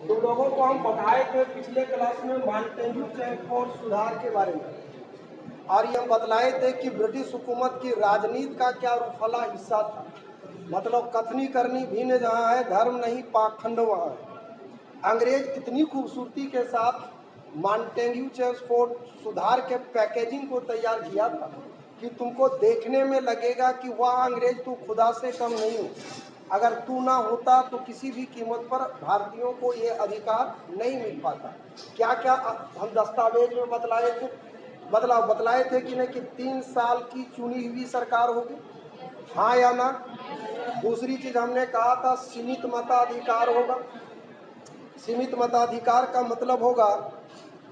तुम लोगों को हम बताए थे पिछले क्लास में मॉन्टेग्यू चैफोर्ड सुधार के बारे में, और ये हम बतलाए थे कि ब्रिटिश हुकूमत की राजनीति का क्या रूफला हिस्सा था। मतलब कथनी करनी भिन्न जहाँ है, धर्म नहीं पाखंड वहाँ है। अंग्रेज इतनी खूबसूरती के साथ मॉन्टेग्यू चैफोर्ड सुधार के पैकेजिंग को तैयार किया था कि तुमको देखने में लगेगा कि वाह अंग्रेज तू खुदा से कम नहीं हो। अगर तू ना होता तो किसी भी कीमत पर भारतीयों को ये अधिकार नहीं मिल पाता। क्या क्या हम दस्तावेज में बतलाए थे कि नहीं कि 3 साल की चुनी हुई सरकार होगी, हाँ या ना। दूसरी चीज हमने कहा था सीमित मताधिकार होगा। सीमित मताधिकार का मतलब होगा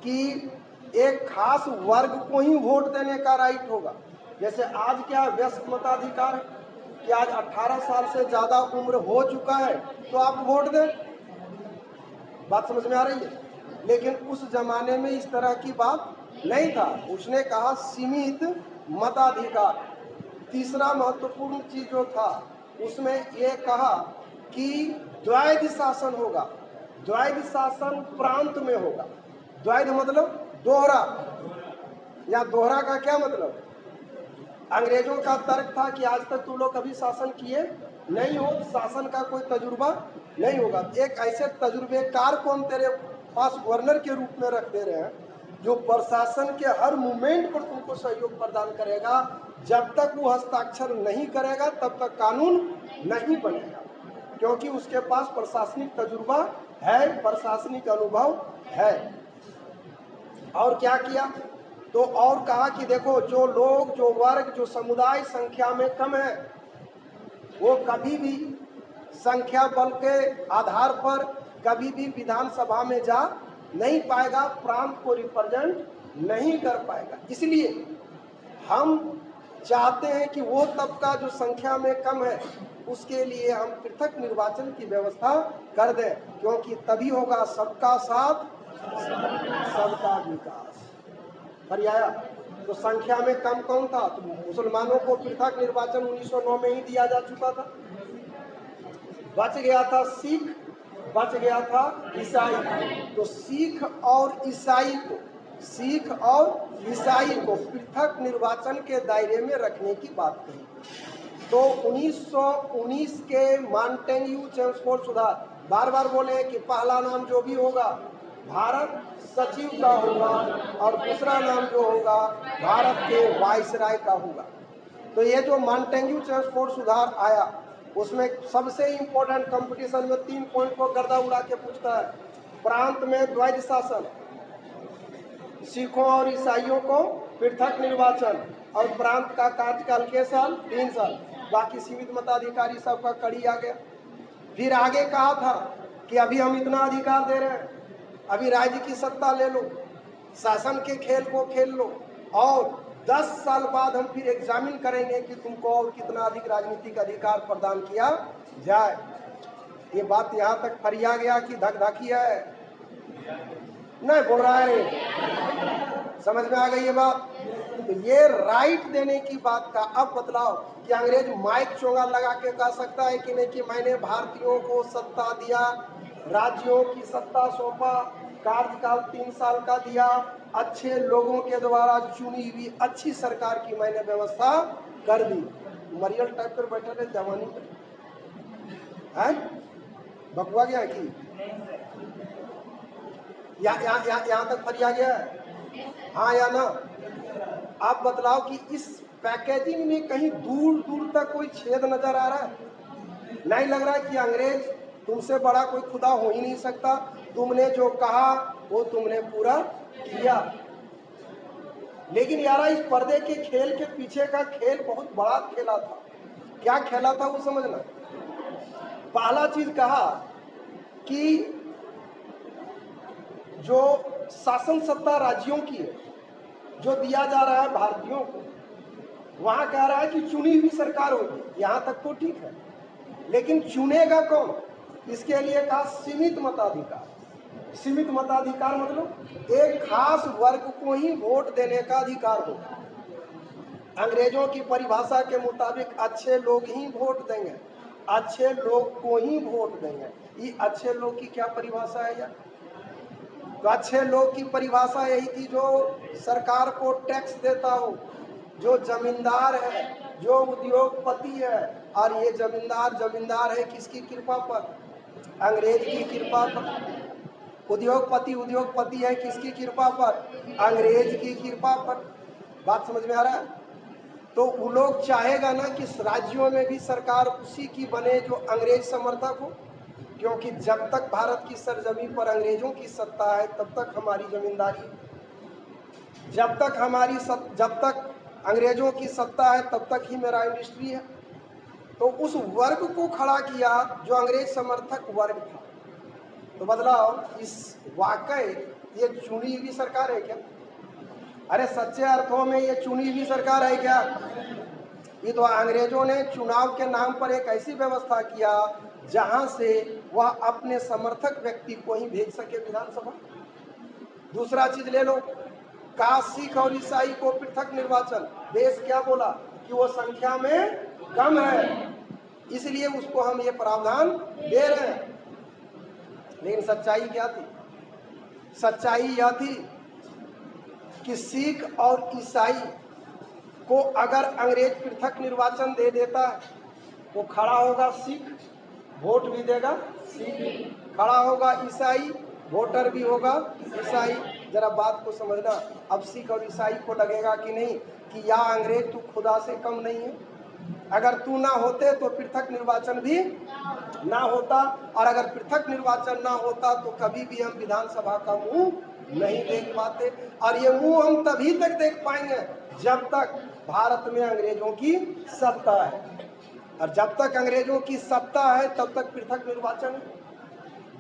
कि एक खास वर्ग को ही वोट देने का राइट होगा। जैसे आज क्या व्यस्क मताधिकार है कि आज 18 साल से ज्यादा उम्र हो चुका है तो आप वोट दें। बात समझ में आ रही है? लेकिन उस जमाने में इस तरह की बात नहीं था। उसने कहा सीमित मताधिकार। तीसरा महत्वपूर्ण चीज जो था उसमें ये कहा कि द्वैध शासन होगा। द्वैध शासन प्रांत में होगा। द्वैध मतलब दोहरा, या दोहरा का क्या मतलब? अंग्रेजों का तर्क था कि आज तक तुम लोग कभी शासन किए नहीं हो, शासन का कोई तजुर्बा नहीं होगा। एक ऐसे तजुर्बेकार को हम तेरे पास गवर्नर के रूप में रख दे रहे हैं जो प्रशासन के हर मूवमेंट पर तुमको सहयोग प्रदान करेगा। जब तक वो हस्ताक्षर नहीं करेगा तब तक कानून नहीं बनेगा, क्योंकि उसके पास प्रशासनिक तजुर्बा है, प्रशासनिक अनुभव है। और क्या किया तो और कहा कि देखो जो लोग, जो वर्ग, जो समुदाय संख्या में कम है वो कभी भी संख्या बल के आधार पर कभी भी विधानसभा में जा नहीं पाएगा, प्रांत को रिप्रेजेंट नहीं कर पाएगा। इसलिए हम चाहते हैं कि वो तबका जो संख्या में कम है उसके लिए हम पृथक निर्वाचन की व्यवस्था कर दें, क्योंकि तभी होगा सबका साथ सबका विकास। पर आया तो संख्या में कम कौन था? तो मुसलमानों को पृथक निर्वाचन 1909 में ही दिया जा चुका था। बच गया था सिख, बच गया था ईसाई। तो सिख और ईसाई को पृथक निर्वाचन के दायरे में रखने की बात कही। तो 1919 के मॉन्टेग्यू चैफोर्ड सुधार बार बार बोले कि पहला नाम जो भी होगा भारत सचिव का होगा और दूसरा नाम जो होगा भारत के वायसराय का होगा। तो ये जो मॉन्टेग्यू चैफोर्ड सुधार आया उसमें सबसे इम्पोर्टेंट कंपटीशन में 3 पॉइंट को गर्दा उड़ा के पूछता है। प्रांत में द्वैध शासन, सिखों और ईसाइयों को पृथक निर्वाचन, और प्रांत का कार्यकाल के साल 3 साल, बाकी सीमित मताधिकारी सबका कड़ी आ गया। फिर आगे कहा था कि अभी हम इतना अधिकार दे रहे हैं, अभी राज्य की सत्ता ले लो, शासन के खेल को खेल लो, और 10 साल बाद हम फिर एग्जामिन करेंगे कि तुमको और कितना अधिक राजनीतिक अधिकार प्रदान किया जाए। ये बात यहाँ तक फरिया गया कि धकधकिया है? नहीं बोल रहा है, समझ में आ गई ये बात? तो ये राइट देने की बात का अब बतलाओ कि अंग्रेज माइक चोंगा लगा के कह सकता है कि नहीं कि मैंने भारतीयों को सत्ता दिया, राज्यों की सत्ता सौंपा, कार्यकाल 3 साल का दिया, अच्छे लोगों के द्वारा चुनी हुई अच्छी सरकार की मैंने व्यवस्था कर दी। मरियल टाइप पर बैठे रहे जवानी में है, बकवा गया कि यहाँ तक फरिया गया है, हाँ या ना? आप बतलाओ कि इस पैकेजिंग में कहीं दूर दूर तक कोई छेद नजर आ रहा है? नहीं लग रहा है कि अंग्रेज तुमसे बड़ा कोई खुदा हो ही नहीं सकता, तुमने जो कहा वो तुमने पूरा किया। लेकिन यार इस पर्दे के खेल के पीछे का खेल बहुत बड़ा खेला था। क्या खेला था वो समझना। पहला चीज कहा कि जो शासन सत्ता राज्यों की है जो दिया जा रहा है भारतीयों को, वहां कह रहा है कि चुनी हुई सरकार होगी। यहां तक तो ठीक है, लेकिन चुनेगा कौन? इसके लिए कहा सीमित मताधिकार। सीमित मताधिकार मतलब एक खास वर्ग को ही वोट देने का अधिकार होगा। अंग्रेजों की परिभाषा के मुताबिक अच्छे लोग ही वोट देंगे, अच्छे लोग को ही वोट देंगे। ये अच्छे लोग की क्या परिभाषा है यार? तो अच्छे लोग की परिभाषा यही थी जो सरकार को टैक्स देता हो, जो जमींदार है, जो उद्योगपति है। और ये जमींदार है किसकी कृपा पर? अंग्रेज की कृपा पर। उद्योगपति है किसकी कृपा पर? अंग्रेज की कृपा पर। बात समझ में आ रहा है? तो वो लोग चाहेगा ना कि राज्यों में भी सरकार उसी की बने जो अंग्रेज समर्थक हो, क्योंकि जब तक भारत की सरजमी पर अंग्रेजों की सत्ता है तब तक हमारी जमींदारी है। जब तक अंग्रेजों की सत्ता है तब तक ही मेरा इंडस्ट्री है। तो उस वर्ग को खड़ा किया जो अंग्रेज समर्थक वर्ग था। तो बदलाव इस वाकई ये चुनी हुई सरकार है क्या? अरे सच्चे अर्थों में ये चुनी हुई सरकार है क्या? ये तो अंग्रेजों ने चुनाव के नाम पर एक ऐसी व्यवस्था किया जहां से वह अपने समर्थक व्यक्ति को ही भेज सके विधानसभा। दूसरा चीज ले लो, का सिख और ईसाई को पृथक निर्वाचन। देश क्या बोला कि वो संख्या में कम है, इसलिए उसको हम ये प्रावधान दे रहे हैं। लेकिन सच्चाई क्या थी? सच्चाई यह थी कि सिख और ईसाई को अगर अंग्रेज पृथक निर्वाचन दे देता है, वो खड़ा होगा सिख, वोट भी देगा सिख, खड़ा होगा ईसाई, वोटर भी होगा ईसाई। जरा बात को समझना। अब सिख और ईसाई को लगेगा कि नहीं कि या अंग्रेज तू खुदा से कम नहीं है, अगर तू ना होते तो पृथक निर्वाचन भी ना होता, और अगर पृथक निर्वाचन ना होता तो कभी भी हम विधानसभा का मुंह नहीं देख पाते। और ये मुंह हम तभी तक देख पाएंगे जब तक भारत में अंग्रेजों की सत्ता है, और जब तक अंग्रेजों की सत्ता है तब तक पृथक निर्वाचन है।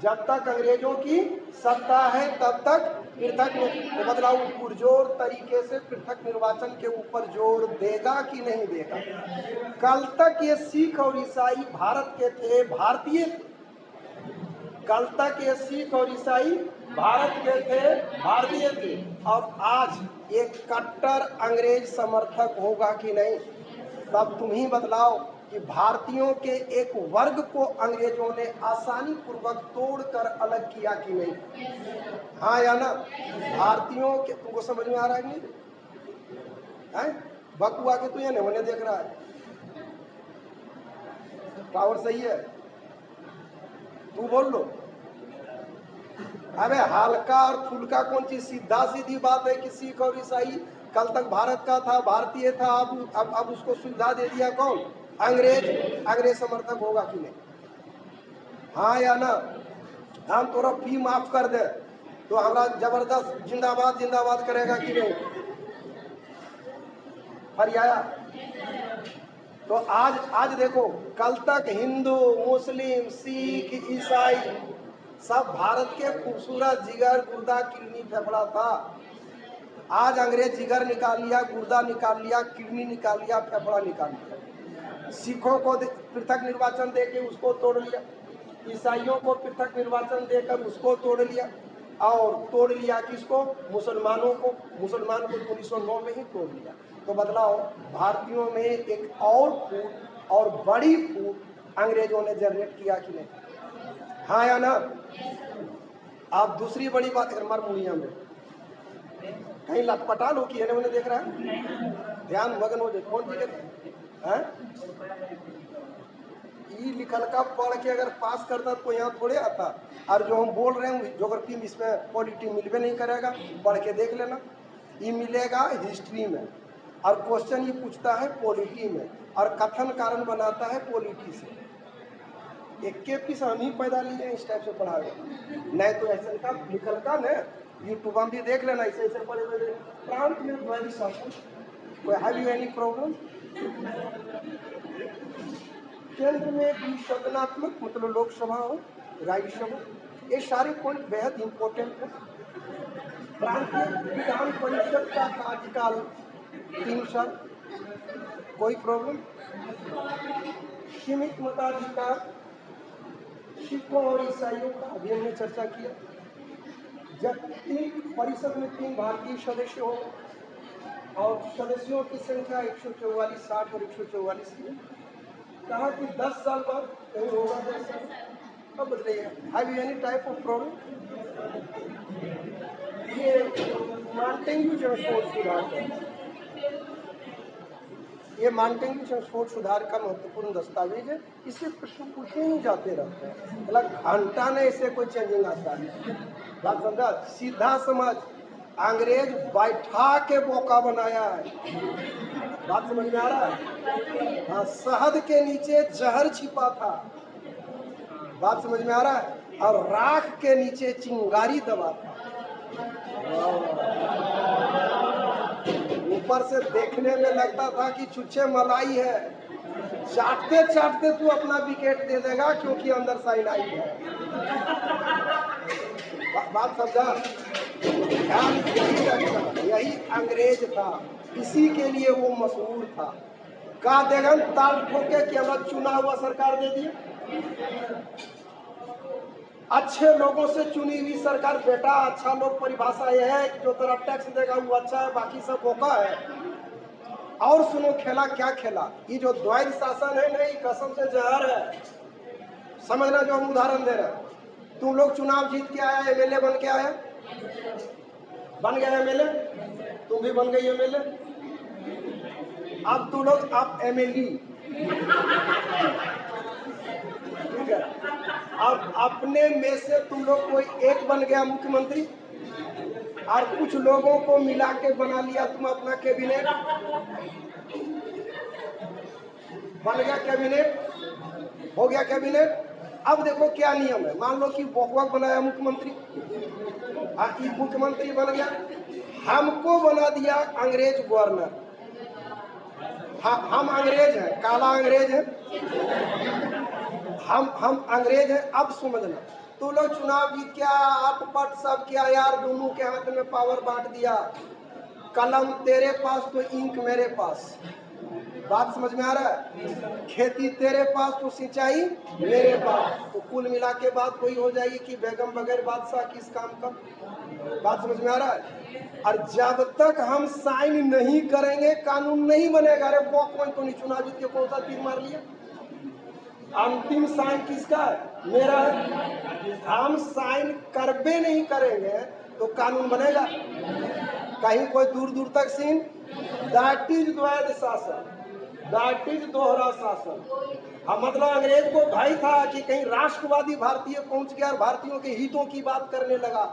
जब तक अंग्रेजों की सत्ता है तब तक पृथक। तो बदलाव पुरजोर तरीके से पृथक निर्वाचन के ऊपर जोर देगा कि नहीं देगा? कल तक ये सिख और ईसाई भारत के थे, भारतीय थे। कल तक ये सिख और ईसाई भारत के थे, भारतीय थे। और आज एक कट्टर अंग्रेज समर्थक होगा कि नहीं? तब तुम ही बदलाओ कि भारतीयों के एक वर्ग को अंग्रेजों ने आसानी पूर्वक तोड़कर अलग किया कि नहीं? हाँ या ना? भारतीयों के, तुमको समझ में आ रहा है कि नहीं? है बकुआ के तू ये नहीं होने देख रहा है? टावर सही है, तू बोल लो। अबे हल्का और फुल्का कौन चीज? सीधा सीधी बात है कि सिख और ईसाई कल तक भारत का था, भारतीय था, अब उसको सुविधा दे दिया कौन? अंग्रेज। अंग्रेज समर्थक होगा कि नहीं? हाँ या ना? हम तोरा फी माफ कर दे तो हमारा जबरदस्त जिंदाबाद जिंदाबाद करेगा कि नहीं? हरियाणा। तो आज देखो, कल तक हिंदू, मुस्लिम, सिख, ईसाई सब भारत के खूबसूरत जिगर, गुर्दा, किडनी, फेफड़ा था। आज अंग्रेज जिगर निकाल लिया, गुर्दा निकाल लिया, किडनी निकाल लिया, फेफड़ा निकाल लिया। सिखों को पृथक निर्वाचन देके उसको तोड़ लिया, ईसाइयों को पृथक निर्वाचन देकर उसको तोड़ लिया, और तोड़ लिया किसको? मुसलमानों को। मुसलमान को 1909 में ही तोड़ लिया। तो बदलाव भारतीयों में एक और फूट और बड़ी फूट अंग्रेजों ने जनरेट किया कि नहीं? हाँ या ना? आप दूसरी बड़ी बात कर, मार मुड़िया में कहीं लटपटा लो कि उन्हें देख रहा है, ध्यान मगन हो जाए। कौन जी है? ई लिखल का पढ़ के अगर पास करता तो यहाँ थोड़े आता। और जो हम बोल रहे हैं ज्योग्राफी में, इसमें पॉलिटी मिलवे नहीं करेगा, पढ़ के देख लेना। ये मिलेगा हिस्ट्री में, और क्वेश्चन ये पूछता है पॉलिटी में, और कथन कारण बनाता है पॉलिटी से। एक के पीस हम ही पैदा लिए इस टाइप से पढ़ावे, नहीं तो ऐसे का लिखल का न यूट्यूब में भी देख लेना। ऐसे ऐसे पढ़े हुए प्रांत में वेरी सफल। Have you any problem? केंद्र में भी सदनात्मक मतलब लोकसभा हो, राज्यसभा, ये सारे पॉइंट बेहद इंपॉर्टेंट है। प्रांतीय विधान परिषद का कार्यकाल 3 साल, कोई प्रॉब्लम? सीमित मताधिकार, सिखों और ईसाइयों का अभी हमने चर्चा किया। जब 3 परिषद में 3 भारतीय सदस्य हो, और सदस्यों की संख्या 144, 60 और 144 की। कहा कि 10 साल बाद कहीं होगा 10 साल, अब बताइए, have you any type of problem? ये मानटेंग्यू चंगफोर्ड सुधार, ये मानटेंग्यू चंगफोर्ड सुधार का महत्वपूर्ण दस्तावेज है। इससे प्रश्न पूछे ही जाते रहते हैं, मतलब घंटा ने इसे कोई चेंजिंग आता है। बात समझा? सीधा समझ, अंग्रेज बैठा के बोका बनाया है। बात समझ में आ रहा है? हाँ, शहद के नीचे जहर छिपा था। बात समझ में आ रहा है? और राख के नीचे चिंगारी दबा था। ऊपर से देखने में लगता था कि छुच्छे मलाई है, चाटते चाटते तू अपना विकेट दे देगा क्योंकि अंदर साइनाइड है। बात समझा? ध्यान यही रखना, यही अंग्रेज था, इसी के लिए वो मशहूर था। का देगन ताल ठोके कि हमारा चुना हुआ सरकार दे दिए। अच्छे लोगों से चुनी हुई सरकार। बेटा, अच्छा लोग परिभाषा यह है कि जो तेरा टैक्स देगा वो अच्छा है, बाकी सब बोका है। और सुनो खेला क्या खेला, ये जो द्वैध शासन है नहीं, कसम से जहर है। समझना जो हम उदाहरण दे रहे हैं। तुम लोग चुनाव जीत के आया, एमएलए बन के आया, बन गया एमएलए, तुम भी बन गई एमएलए। अब तुम लोग आप एमएलए, ठीक है। अब अपने में से तुम लोग कोई एक बन गया मुख्यमंत्री, और कुछ लोगों को मिला के बना लिया तुम अपना कैबिनेट, बन गया कैबिनेट, हो गया कैबिनेट। अब देखो क्या नियम है, मान लो कि बकवाक बनाया मुख्यमंत्री, मुख्यमंत्री बन गया, हमको बना दिया अंग्रेज गवर्नर। हम अंग्रेज हैं, काला अंग्रेज है, हम अंग्रेज हैं। अब समझना, तू लोग चुनाव जीत क्या, अटपट सब किया यार, दोनों के हाथ में पावर बांट दिया, कलम तेरे पास तो इंक मेरे पास। बात समझ में आ रहा है? खेती तेरे पास तो सिंचाई मेरे पास, तो कुल मिला के बात वही हो जाएगी कि बेगम बगैर बादशाह किस काम का। बात समझ में आ रहा है? और जब तक हम साइन नहीं करेंगे कानून नहीं बनेगा। अरे कौन तो नहीं, चुनाव जीत के कौन सा तीर मार लिया? अंतिम साइन किसका है? मेरा है। हम साइन करबे नहीं करेंगे तो कानून बनेगा? कहीं कोई दूर दूर तक सीन। दैट इज द्वैध शासन, दैट इज दोहरा शासन। हम मतलब अंग्रेज को भय था कि कहीं राष्ट्रवादी भारतीय पहुंच गया और भारतीयों के हितों की बात करने लगा,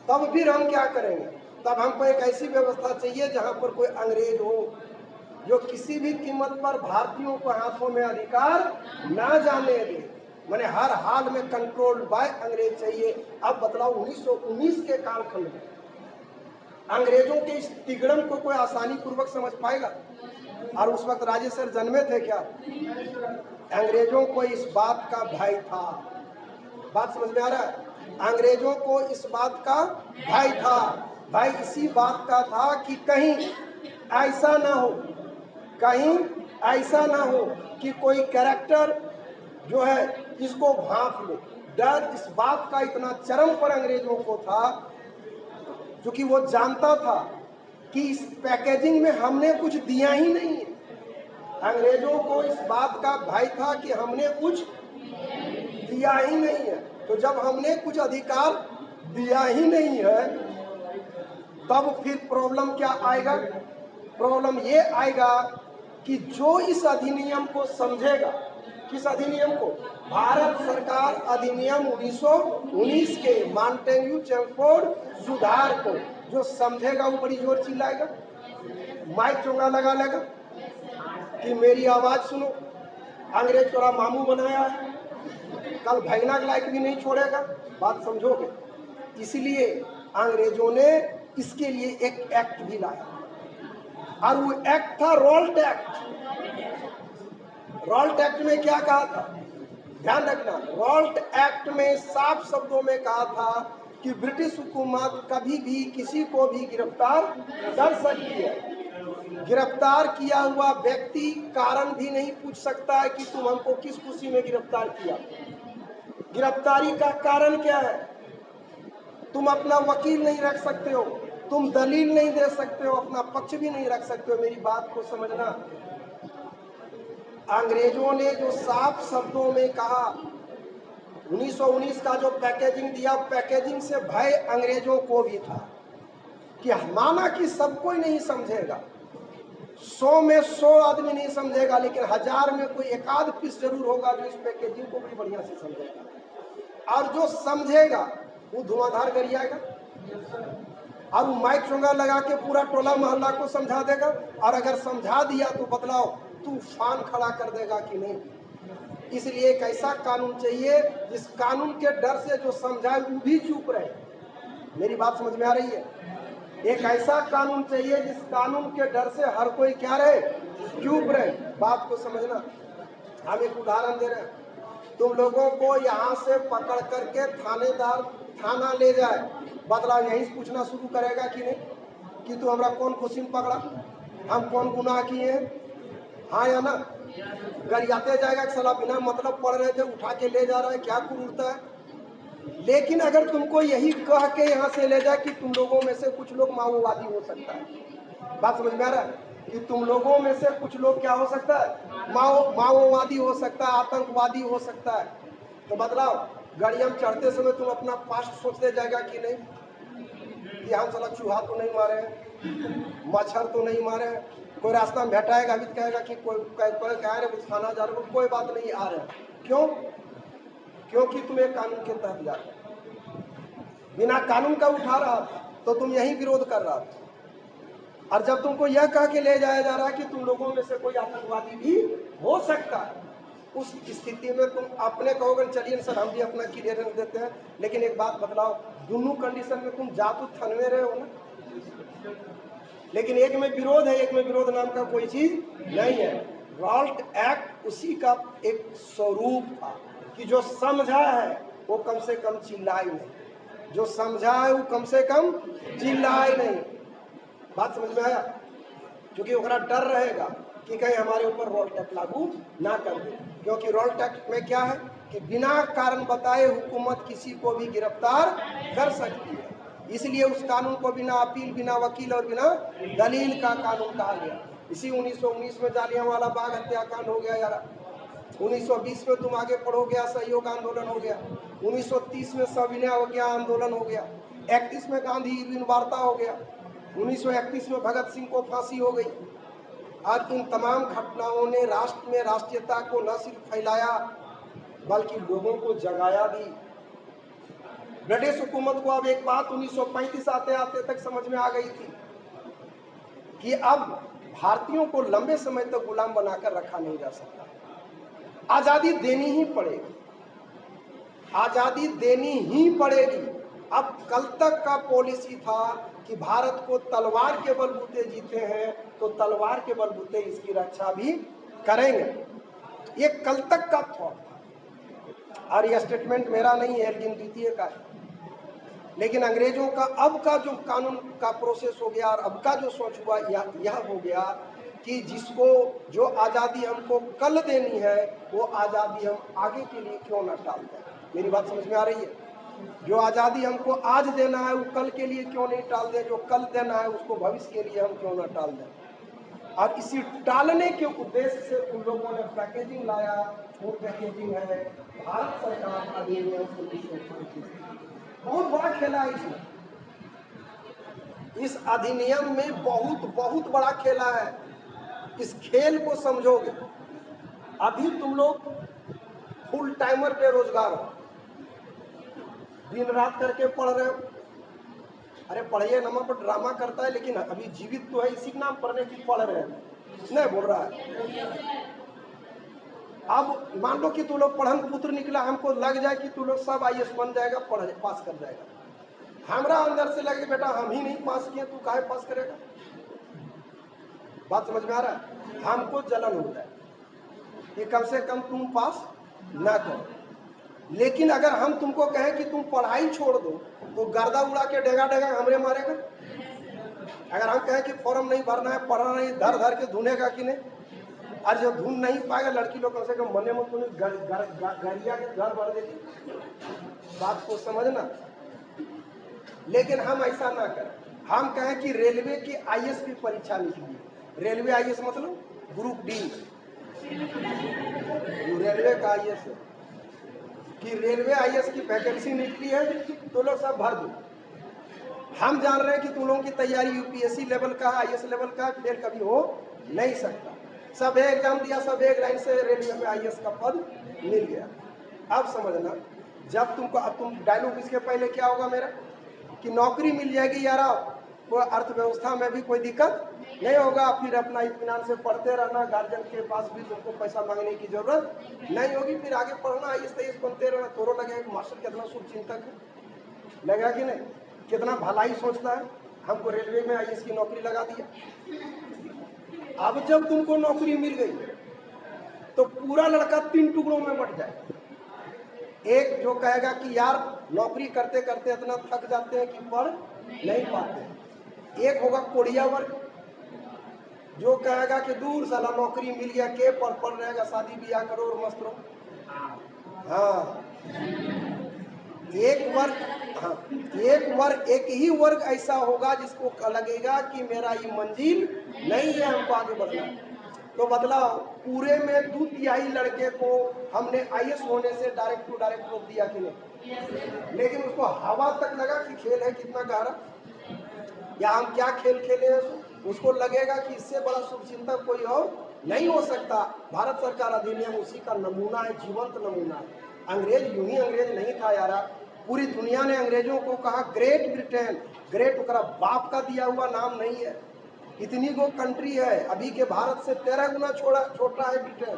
तब फिर हम क्या करेंगे? तब हमको एक ऐसी व्यवस्था चाहिए जहां पर कोई अंग्रेज हो जो किसी भी कीमत पर भारतीयों को हाथों में अधिकार ना जाने दे, मैंने हर हाल में कंट्रोल बाय अंग्रेज चाहिए। अब बतलाओ, 1919 के कालखंड में अंग्रेजों के इस तिगड़म को कोई आसानी पूर्वक समझ पाएगा? और उस वक्त राजे सर जन्मे थे क्या? अंग्रेजों को इस बात का भय था। बात समझ में आ रहा है? अंग्रेजों को इस बात का भय था। भय इसी बात का था कि कहीं ऐसा ना हो, कहीं ऐसा ना हो कि कोई कैरेक्टर जो है इसको भांप ले। डर इस बात का इतना चरम पर अंग्रेजों को था, क्योंकि वो जानता था कि इस पैकेजिंग में हमने कुछ दिया ही नहीं है। अंग्रेजों को इस बात का भय था कि हमने कुछ दिया ही नहीं है, तो जब हमने कुछ अधिकार दिया ही नहीं है तब फिर प्रॉब्लम क्या आएगा? प्रॉब्लम ये आएगा कि जो इस अधिनियम को समझेगा, किस अधिनियम को? भारत सरकार अधिनियम 1919 के मानटेन्यू चेम्फोर्ड सुधार को जो समझेगा वो बड़ी जोर चिल्लाएगा, माइक चोंगा लगा लेगा कि मेरी आवाज सुनो, अंग्रेज तोरा मामू बनाया है, कल भैगना के लायक भी नहीं छोड़ेगा। बात समझोगे? इसलिए अंग्रेजों ने इसके लिए एक एक्ट भी लाया, और वो एक्ट था रॉल्ट एक्ट। रॉल्ट एक्ट में क्या कहा था? ध्यान रखना, रॉल्ट एक्ट में साफ शब्दों में कहा था कि ब्रिटिश हुकूमत कभी भी किसी को भी गिरफ्तार कर सकती है। गिरफ्तार किया हुआ व्यक्ति कारण भी नहीं पूछ सकता है कि तुम हमको किस खुशी में गिरफ्तार किया। गिरफ्तारी का कारण क्या है? तुम अपना वकील नहीं रख सकते हो, तुम दलील नहीं दे सकते हो, अपना पक्ष भी नहीं रख सकते हो। मेरी बात को समझना, अंग्रेजों ने जो साफ शब्दों में कहा 1919 का जो पैकेजिंग दिया, पैकेजिंग से भय अंग्रेजों को भी था कि माना कि सब कोई नहीं समझेगा, 100 में 100 आदमी नहीं समझेगा, लेकिन 1000 में कोई एक आध पीस जरूर होगा जो इस पैकेजिंग को बड़ी बढ़िया से समझेगा, और जो समझेगा वो धुआंधार गरियाएगा, और वो माइक चोंगा लगा के पूरा टोला मोहल्ला को समझा देगा, और अगर समझा दिया तो बतलाओ तूफान खड़ा कर देगा कि नहीं। इसलिए एक ऐसा कानून चाहिए जिस कानून के डर से जो समझाए वो भी चुप रहे। मेरी बात समझ में आ रही है? एक ऐसा कानून चाहिए जिस कानून के डर से हर कोई क्या रहे, चुप रहे। बात को समझना। हम एक उदाहरण दे रहे हैं, तुम लोगों को यहाँ से पकड़ करके थाना ले जाए, बदलाव यहीं से पूछना शुरू करेगा कि नहीं कि तू हमारा कौन क्वेश्चन पकड़ा, हम कौन गुनाह किए हैं, हाँ या ना? गरियाते जाएगा कि साला बिना मतलब पढ़ रहे थे उठा के ले जा रहा है, क्या कुरूरता है। लेकिन अगर तुमको यही कह के यहाँ से ले जाए कि तुम लोगों में से कुछ लोग माओवादी हो सकता है, बात समझ में आ रहा है कि तुम लोगों में से कुछ लोग क्या हो सकता है, माओवादी हो सकता है, आतंकवादी हो सकता है, तो बदलाव गाड़िया में चढ़ते समय तुम अपना पास्ट सोचते जाएगा कि नहीं कि हम साला चूहा तो नहीं मारे हैं, मच्छर तो नहीं मारे हैं, कोई रास्ता में भेटाएगा भी कहेगा कि कोई कह रहे थाना जा रहे हो, कोई बात नहीं आ रहे। क्यों? क्योंकि तुम एक कानून के तहत जा रहे, बिना कानून का उठा रहा तो तुम यही विरोध कर रहा था, और जब तुमको यह कह के ले जाया जा रहा है कि तुम लोगों में से कोई आतंकवादी भी हो सकता है, उस स्थिति में तुम अपने कहोगे चलिए सर हम भी अपना क्लियरेंस देते हैं, लेकिन एक बात बतलाओ, दोनों कंडीशन में तुम जा तो थनवे रहे हो ना, लेकिन एक में विरोध है, एक में विरोध नाम का कोई चीज नहीं है। रॉल्ट एक्ट उसी का एक स्वरूप था कि जो समझा है वो कम से कम चिल्लाए नहीं, जो समझा है वो कम से कम चिल्लाए नहीं। बात समझ में आया? क्योंकि ओकरा डर रहेगा कि कहीं हमारे ऊपर रॉल्ट एक्ट लागू ना कर दे, क्योंकि रॉल्ट एक्ट में क्या है कि बिना कारण बताए हुकूमत किसी को भी गिरफ्तार कर सकती है। इसलिए उस कानून को बिना अपील, बिना वकील और बिना दलील का कानून कहा गया। इसी 1919 में जालियांवाला बाग हत्याकांड हो गया यार, 1920 में तुम आगे पढ़ोगे असहयोग आंदोलन हो गया, 1930 में सविनय अवज्ञा आंदोलन हो गया, 31 में गांधी इरविन वार्ता हो गया, 1931 में भगत सिंह को फांसी हो गई। आज इन तमाम घटनाओं ने राष्ट्र में राष्ट्रीयता को न सिर्फ फैलाया बल्कि लोगों को जगाया भी। ब्रिटिश हुकूमत को अब एक बात 1935 आते आते तक समझ में आ गई थी कि अब भारतीयों को लंबे समय तक गुलाम बनाकर रखा नहीं जा सकता, आजादी देनी ही पड़ेगी, आजादी देनी ही पड़ेगी। अब कल तक का पॉलिसी था कि भारत को तलवार के बलबूते जीते हैं तो तलवार के बलबूते इसकी रक्षा भी करेंगे, ये कल तक का थॉट था। और ये स्टेटमेंट मेरा नहीं है, एल्गिन द्वितीय का है। लेकिन अंग्रेजों का अब का जो कानून का प्रोसेस हो गया और अब का जो सोच हुआ यह हो गया कि जिसको जो आज़ादी हमको कल देनी है वो आज़ादी हम आगे के लिए क्यों ना टाल दें। मेरी बात समझ में आ रही है? जो आज़ादी हमको आज देना है वो कल के लिए क्यों नहीं टाल दें, जो कल देना है उसको भविष्य के लिए हम क्यों ना टाल दें। और इसी टालने के उद्देश्य से उन लोगों ने पैकेजिंग लाया, वो पैकेजिंग है भारत सरकार अधिनियम 1935। बहुत बड़ा खेला है इसमें, इस अधिनियम में बहुत बड़ा खेला है। इस खेल को समझोगे, अभी तुम लोग फुल टाइमर बेरोजगार हो, दिन रात करके पढ़ रहे हो, अरे पढ़िए नमा पर ड्रामा करता है, लेकिन अभी जीवित तो है, इसी के नाम पढ़ने की पढ़ रहे हैं, नहीं बोल रहा है। अब मान लो कि तू लोग पढ़न पुत्र निकला, हमको लग जाए कि तू लोग सब IAS बन जाएगा, पढ़ पास कर जाएगा, हमरा अंदर से लगे बेटा हम ही नहीं पास किए, तू काहे पास करेगा। बात समझ में आ रहा है? हमको जलन होता है कि कम से कम तुम पास ना करो। लेकिन अगर हम तुमको कहें कि तुम पढ़ाई छोड़ दो तो गर्दा उड़ा के डेगा डेगा हमरे मारेगा। अगर हम कहें कि फॉर्म नहीं भरना है, पढ़ना नहीं, धर के धुनेगा कि नहीं। और जो धुन नहीं पाएगा लड़की लोग कम से कम मने में तुम्हें गरिया के घर भर देगी। बात को समझना। लेकिन हम ऐसा ना करें, हम कहें कि रेलवे की IAS की परीक्षा निकली, रेलवे IAS मतलब ग्रुप D, रेलवे का IAS है, कि रेलवे आईएएस की वैकेंसी निकली है तो लोग सब भर दो। हम जान रहे हैं कि तुम लोगों की तैयारी यूपीएससी लेवल का, आईएएस लेवल का, फेल कभी हो नहीं सकता। सब एग्जाम दिया, सब एक लाइन से रेलवे में आईएएस का पद मिल गया। अब समझना, जब तुमको, अब तुम डायलॉग इसके पहले क्या होगा मेरा कि नौकरी मिल जाएगी यार, कोई अर्थव्यवस्था में भी कोई दिक्कत नहीं होगा, फिर अपना इत्मीनान से पढ़ते रहना, गार्जियन के पास भी तुमको पैसा मांगने की जरूरत नहीं होगी, फिर आगे पढ़ना, आईएएस तेईस बनते रहना। तोरो लगेगा मास्टर कितना शुभ चिंतक है, लगा कि नहीं, कितना भलाई सोचता है, हमको रेलवे में आईएएस की नौकरी लगा दिया। अब जब तुमको नौकरी मिल गई तो पूरा लड़का 3 टुकड़ों में बट जाए। एक जो कहेगा कि यार नौकरी करते करते इतना थक जाते हैं कि पढ़ नहीं पाते। एक होगा कोढ़िया वर्ग, जो कहेगा कि दूर साला नौकरी मिल गया, के पढ़ रहेगा, शादी ब्याह करो और मस्त रहो। हाँ, एक ही वर्ग ऐसा होगा जिसको लगेगा कि मेरा ये मंजिल नहीं है, हमको आगे बढ़ना। तो बदलाव पूरे में 2/3 लड़के को हमने आईएएस होने से डायरेक्ट टू डायरेक्ट रोक दिया कि नहीं, लेकिन उसको हवा तक लगा कि खेल है कितना गहरा, या हम क्या खेल खेले हैं, उसको लगेगा कि इससे बड़ा शुभचिंतक कोई और नहीं हो सकता। भारत सरकार अधिनियम उसी का नमूना है, जीवंत नमूना है। अंग्रेज यूं ही अंग्रेज नहीं था यारा, पूरी दुनिया ने अंग्रेजों को कहा ग्रेट ब्रिटेन। ग्रेट ओकरा बाप का दिया हुआ नाम नहीं है, इतनी को कंट्री है, अभी के भारत से 13 गुना छोटा है ब्रिटेन,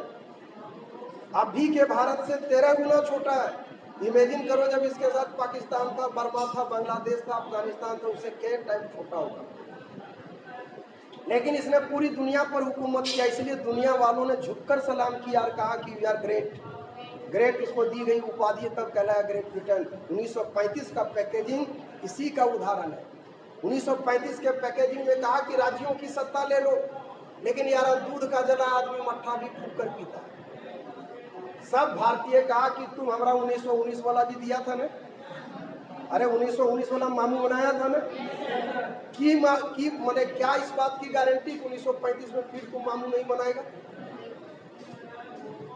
अभी के भारत से 13 गुना छोटा है। इमेजिन करो जब इसके साथ पाकिस्तान था, बर्मा था, बांग्लादेश था, अफगानिस्तान था, उससे क्या टाइप छोटा होगा। लेकिन इसने पूरी दुनिया पर हुकूमत किया, इसलिए दुनिया वालों ने झुककर सलाम किया और कहा कि वी आर ग्रेट। ग्रेट इसको दी गई उपाधि, तब कहलाया ग्रेट ब्रिटेन। 1935 का पैकेजिंग इसी का उदाहरण है। 1935 के पैकेजिंग में कहा कि राज्यों की सत्ता ले लो, लेकिन यार दूध का जला आदमी मट्ठा भी फूंक कर पीता। सब भारतीय कहा कि तुम हमारा 1919 वाला भी दिया था ना, अरे 1919 वाला मामू बनाया था ना, की मैंने क्या इस बात की गारंटी 1935 में फिर तुम मामू नहीं बनाएगा।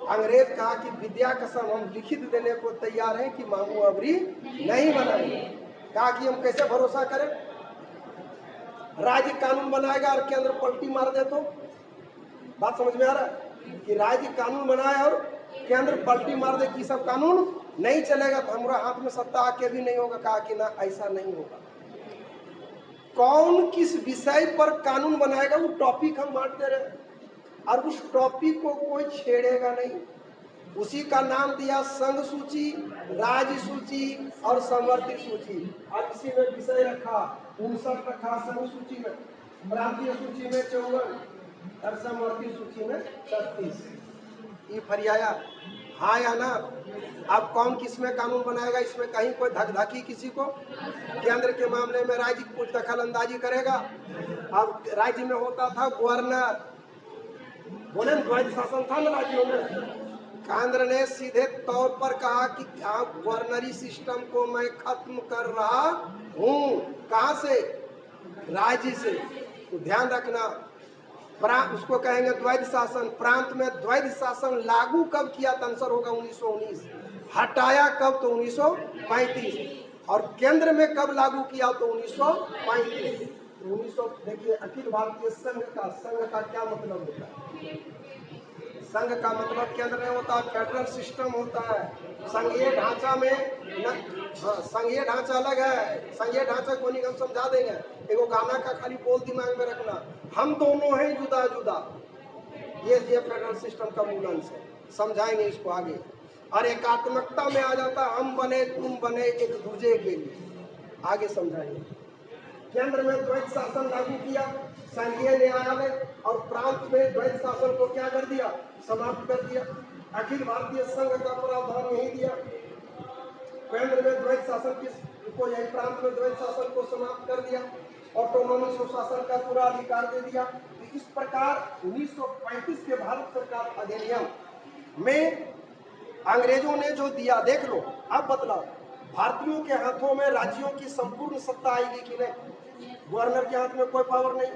अंग्रेज कहा कि विद्या कसम हम लिखित देने को तैयार हैं कि मामू अबरी नहीं बनाएंगे। कहा कि हम कैसे भरोसा करें, राज्य कानून बनाएगा और केंद्र पलटी मार दे तो। बात समझ में आ रहा है कि राज्य कानून बनाए और केंद्र पलटी मार दे कि सब कानून नहीं चलेगा, तो हमारा हाथ में सत्ता आके भी नहीं होगा। कहा कि ना, ऐसा नहीं होगा। कौन किस विषय पर कानून बनाएगा वो टॉपिक हम बांटते रहे, और उस टॉपिक को कोई छेड़ेगा नहीं। उसी का नाम दिया संघ सूची, राज्य सूची और समवर्ती सूची। और इसी में विषय रखा 59 रखा संघ सूची में, प्रांतीय सूची में 54 और समवर्ती सूची में 36। ये फरियाया हाँ या ना। अब कौन किस में कानून बनाएगा, इसमें कहीं कोई धकधकी किसी को, केंद्र के मामले में राज्य कुछ दखल अंदाजी करेगा। अब राज्य में होता था गवर्नर, बोले द्वैध शासन था ना राज्यों में, केंद्र ने सीधे तौर पर कहा कि गवर्नरी सिस्टम को मैं खत्म कर रहा हूं। कहां से, राज्य से। तो ध्यान रखना, उसको कहेंगे द्वैध शासन। प्रांत में द्वैध शासन लागू कब किया, आंसर होगा 1919। हटाया कब, तो 1935। और केंद्र में कब लागू किया, तो 1935। 1900 देखिए, अखिल भारतीय संघ का क्या मतलब होता है। संघ का मतलब केंद्र में होता है, फेडरल सिस्टम होता है। संघीय ढांचा में हाँ, संघीय ढांचा अलग है। संघीय ढांचा को नहीं हम समझा देंगे, एगो गाना का खाली बोल दिमाग में रखना, हम दोनों हैं जुदा जुदा। ये फेडरल सिस्टम का मूल अंश है, समझाएंगे इसको आगे। और एकात्मकता में आ जाता, हम बने तुम बने एक दूसरे के लिए, आगे समझाएंगे। केंद्र में द्वैध शासन लागू किया संघीय न्यायालय, और प्रांत में द्वैध शासन को क्या कर दिया, समाप्त कर दिया। अखिल भारतीय संघ का प्रावधान यही दिया, केंद्र में द्वैध शासन को, यही प्रांत में द्वैध शासन को समाप्त कर दिया, ऑटोनॉमी स्वशासन का पूरा अधिकार दे दिया। इस प्रकार 1935 के भारत सरकार अधिनियम में अंग्रेजों ने जो दिया, देख लो। अब बदलाव, भारतीयों के हाथों में राज्यों की संपूर्ण सत्ता आएगी कि नहीं, गवर्नर के हाथ में कोई पावर नहीं।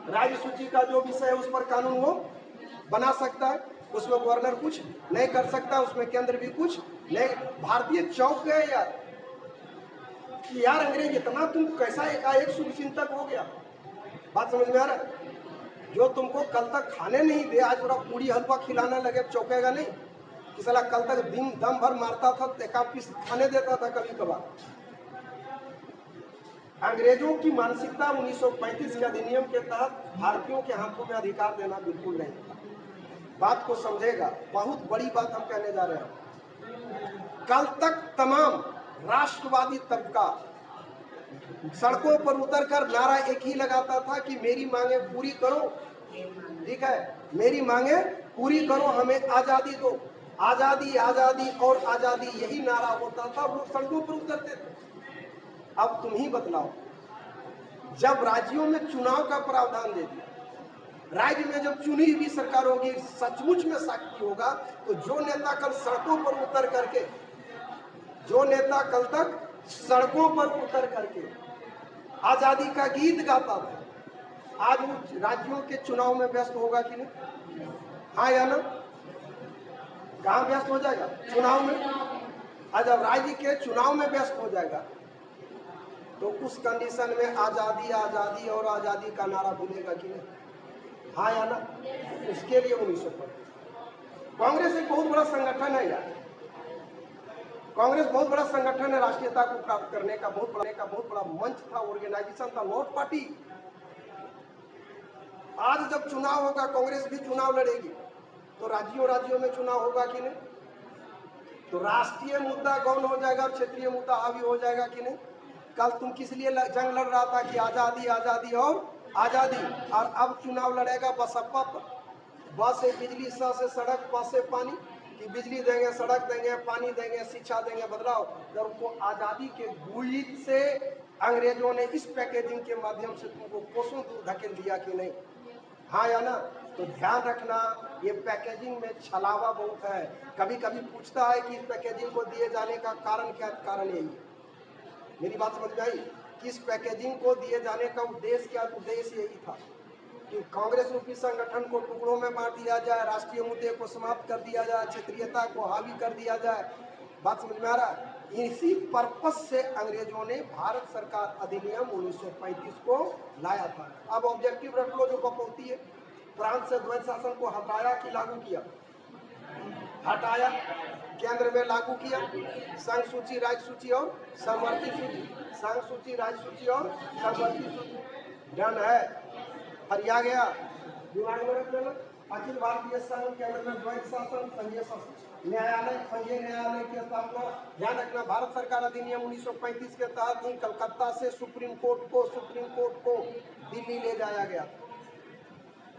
राज्य सूची का जो विषय है उस पर कानून वो बना सकता है, उसमें गवर्नर कुछ नहीं कर सकता, उसमें केंद्र भी कुछ नहीं, भारतीय चौक गए यार कि यार अंग्रेज इतना तुम कैसा एकाएक शुभचिंतक हो गया। बात समझ में आ रहा है? जो तुमको कल तक खाने नहीं दे, आज पूरा पूरी हलवा खिलाने लगे, चौंकेगा नहीं कि साला कल तक दिन दम भर मारता था, एक आध पीस खाने देता था कभी कभार। अंग्रेजों की मानसिकता 1935 के अधिनियम के तहत भारतीयों के हाथों में अधिकार देना बिल्कुल नहीं था। बात को समझेगा, बहुत बड़ी बात हम कहने जा रहे हैं। कल तक तमाम राष्ट्रवादी तबका सड़कों पर उतरकर नारा एक ही लगाता था कि मेरी मांगे पूरी करो, ठीक है, मेरी मांगे पूरी करो, हमें आजादी दो, आजादी आजादी और आजादी, यही नारा होता था। लोग सड़कों पर उतरते थे। अब तुम ही बतलाओ, जब राज्यों में चुनाव का प्रावधान दे दिया, राज्य में जब चुनी हुई सरकार होगी, सचमुच में साक्षी होगा, तो जो नेता कल सड़कों पर उतर करके, जो नेता कल तक सड़कों पर उतर करके आजादी का गीत गाता था, आज वो राज्यों के चुनाव में व्यस्त होगा कि नहीं? हाँ या ना? कहाँ व्यस्त हो जाएगा? चुनाव में। आज जब राज्य के चुनाव में व्यस्त हो जाएगा, तो उस कंडीशन में आजादी आजादी और आजादी का नारा भूलेगा कि नहीं? हाँ या ना? उसके लिए 1905 कांग्रेस एक बहुत बड़ा संगठन है यार। कांग्रेस बहुत बड़ा संगठन है, राष्ट्रीयता को प्राप्त करने का बहुत बड़ा मंच था, ऑर्गेनाइजेशन था, नॉट पार्टी। आज जब चुनाव होगा, कांग्रेस भी चुनाव लड़ेगी, तो राज्यों में चुनाव होगा कि नहीं? तो राष्ट्रीय मुद्दा गौण हो जाएगा और क्षेत्रीय मुद्दा हावी हो जाएगा कि नहीं? कल तुम किस लिए जंग लड़ रहा था कि आजादी आजादी और आजादी, और अब चुनाव लड़ेगा बसपा पर। बस से बिजली, स से सड़क, प से पानी, कि बिजली देंगे, सड़क देंगे, पानी देंगे, शिक्षा देंगे। बदलाव जब उनको आजादी के गुईत से अंग्रेजों ने इस पैकेजिंग के माध्यम से तुमको कोसों दूर धकेल दिया कि नहीं? हाँ या ना? तो ध्यान रखना, ये पैकेजिंग में छलावा बहुत है। कभी कभी पूछता है कि इस पैकेजिंग को दिए जाने का कारण क्या? कारण यही है। मेरी बात समझ में आई? कि इस पैकेजिंग को दिए जाने का उद्देश्य क्या? उद्देश्य यही था कि कांग्रेस रूपी संगठन को टुकड़ों में बांट दिया जाए, राष्ट्रीय मुद्दे को समाप्त कर दिया जाए, क्षेत्रीयता को हावी कर दिया जाए। बात समझ में आ रहा है? इसी पर्पस से अंग्रेजों ने भारत सरकार अधिनियम 1935 को लाया था। अब ऑब्जेक्टिव रख लो, जो बकौती है, प्रांत से द्वैत शासन को हटाया कि लागू किया? हटाया। केंद्र में लागू किया संघ सूची, राज्य सूची और समवर्ती सूची, संघ सूची, राज्य सूची और समवर्ती सूची। डन है, हरिया गया, दिमाग में रख लेना। अखिल भारतीय संघ, केंद्र में द्वैत शासन, संघीय शासन, न्यायालय, संघीय न्यायालय की स्थापना। ध्यान रखना, भारत सरकार अधिनियम 1935 के तहत ही कलकत्ता से सुप्रीम कोर्ट को दिल्ली ले जाया गया।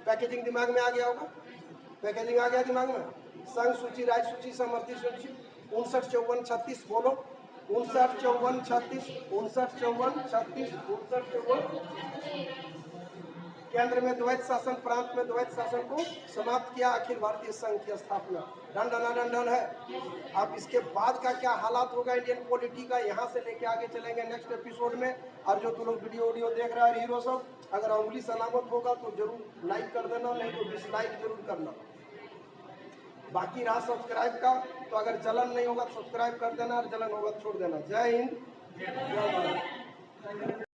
पैकेजिंग दिमाग में आ गया होगा? पैकेजिंग आ गया दिमाग में? संघ सूची, राज्य सूची, समवर्ती सूची, 59 54 36 बोलो। 59 54 36, 59 54 36, 59 54। केंद्र में द्वैत शासन, प्रांत में द्वैत शासन को समाप्त किया, अखिल भारतीय संघ की स्थापना। डन है। अब इसके बाद का क्या हालात होगा इंडियन पॉलिटी का, यहाँ से लेके आगे चलेंगे नेक्स्ट एपिसोड में। और जो तुम लोग वीडियो देख रहे हैं हीरो सब, अगर उंगली सलामत होगा तो जरूर लाइक कर देना, नहीं तो डिसलाइक जरूर करना। बाकी रहा सब्सक्राइब का, तो अगर जलन नहीं होगा तो सब्सक्राइब कर देना, और जलन होगा तो छोड़ देना। जय हिंद, जय भारत।